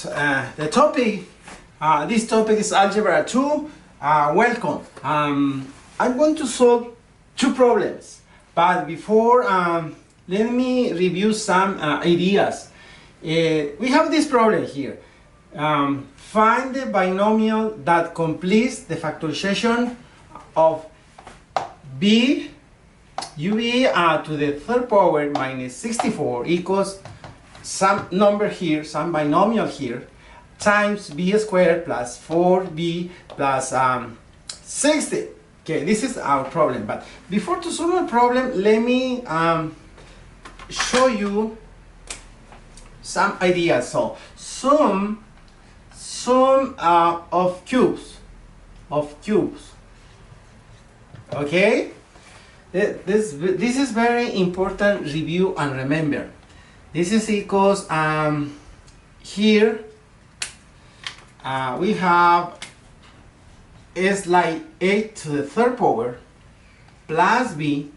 The topic, this topic is Algebra 2. Welcome. I'm going to solve two problems, but before let me review some ideas. We have this problem here. Find the binomial that completes the factorization of b ub to the third power minus 64 equals some number here, some binomial here, times b squared plus 4b plus 60. Okay, this is our problem. But before to solve our problem, let me show you some ideas. So sum of cubes. Okay, this is very important. Review and remember. This is equals here we have is like 8 to the third power plus b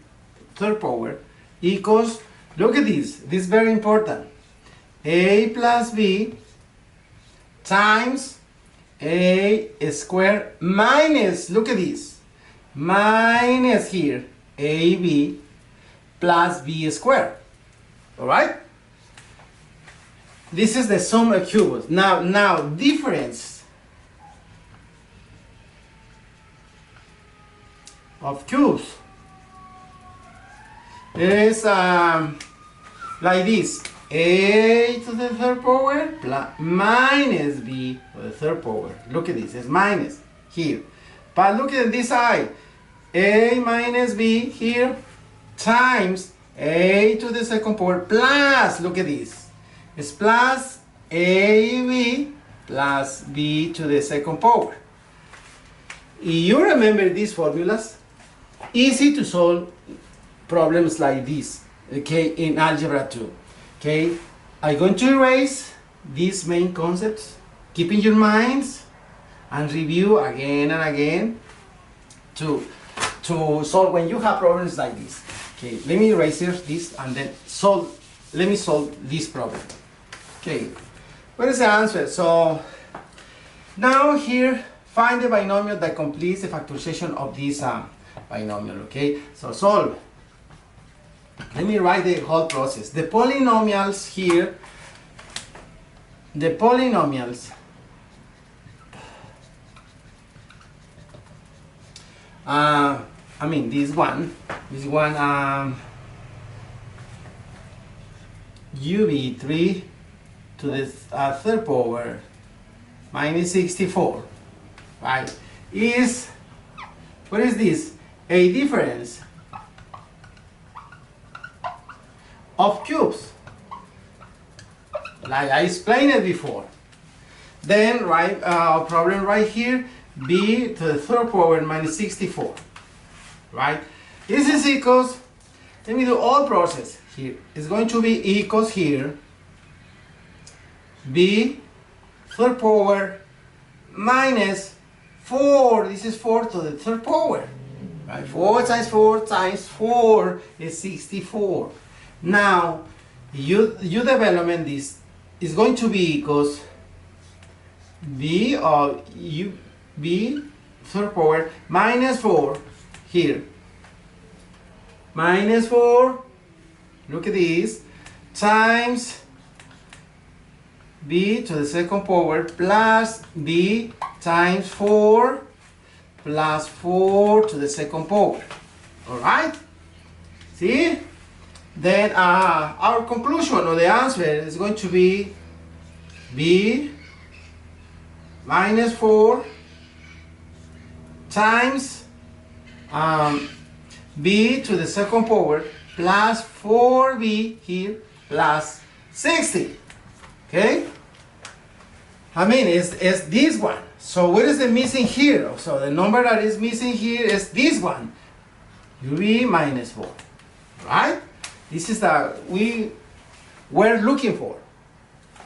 third power equals, look at this is very important, a plus b times a squared minus, look at this, minus here ab plus b squared. All right, this is the sum of cubes. Now difference of cubes is like this, a to the third power plus minus b to the third power. Look at this, it's minus here, but look at this side, a minus b here times a to the second power plus, look at this, it's plus ab plus b to the second power. You remember these formulas? Easy to solve problems like this, okay, in Algebra 2. Okay, I'm going to erase these main concepts, keep in your minds and review again and again to solve when you have problems like this. Okay, let me erase this and then let me solve this problem. Okay, what is the answer? So now here, find the binomial that completes the factorization of this binomial. Okay, so solve. Let me write the whole process. The polynomials here, the polynomials I mean this one ub3 to the third power minus 64, right, is, what is this? A difference of cubes, like I explained it before. Then write problem right here, b to the third power minus 64, right? This is equals, let me do all process here. It's going to be equals here, b third power minus 4, this is 4 to the third power, right? 4 times 4 times 4 is 64. Now you development, this is going to be equals b of b third power minus 4 here, minus 4, look at this, times b to the second power plus b times 4 plus 4 to the second power. All right, see? Then our conclusion or the answer is going to be b minus 4 times b to the second power plus 4b here plus 60. Okay, I mean it's this one. So what is the missing here? So the number that is missing here is this one, ub minus 4, right? This is the we were looking for.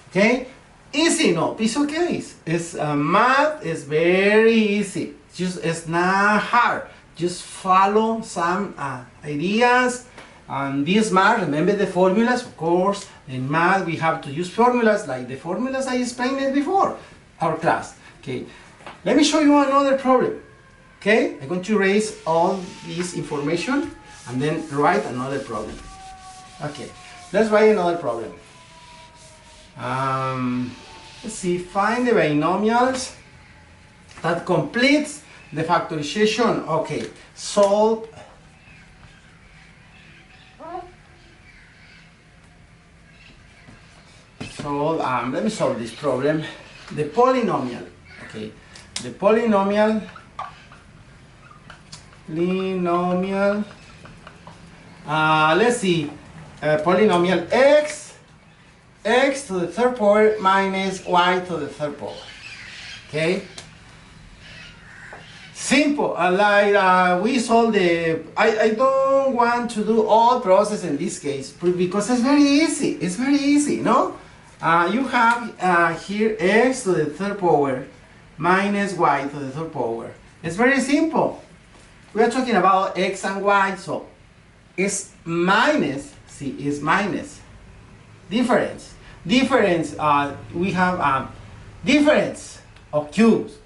Okay, easy, no, piece of case. It's math is very easy. It's not hard. Just follow some ideas And be smart, remember the formulas, of course. In math we have to use formulas like the formulas I explained it before our class. Okay, let me show you another problem. Okay, I'm going to erase all this information and then write another problem. Okay, let's write another problem. Let's see, find the binomials that completes the factorization. Okay, solve let me solve this problem. The polynomial. Okay, the polynomial let's see, polynomial x to the third power minus y to the third power. Okay, simple. Like we solve the I don't want to do all process in this case because it's very easy. It's very easy, no? You have here x to the third power minus y to the third power. It's very simple. We are talking about x and y, so it's minus, see, it's minus. Difference. Difference, we have difference of cubes.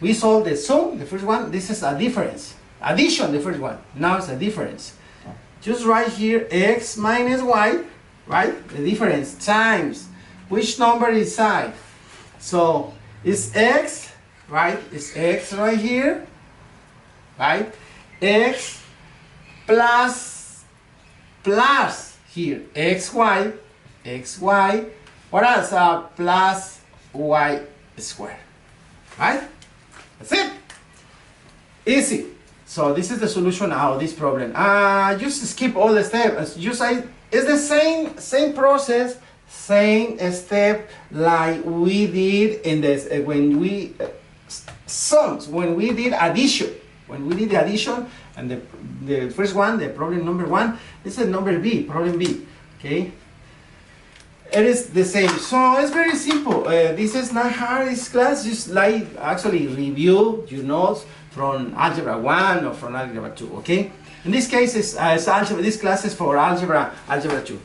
We solve the sum, the first one, this is a difference. Addition, the first one, now it's a difference. Just write here x minus y, right? The difference times which number is side. So it's x, right? It's x right here, right? X plus here xy, what else? Plus y squared, right? That's it. Easy. So this is the solution of this problem. Just skip all the steps. It's the same process, same step like we did in this when we sums, when we did addition. When we did the addition, and the first one, the problem number one, this is number B, problem B. Okay, it is the same. So it's very simple. This is not hard. This class just like actually review your notes from Algebra 1 or from Algebra 2. Okay, in this case, it's algebra. This class is for Algebra 2.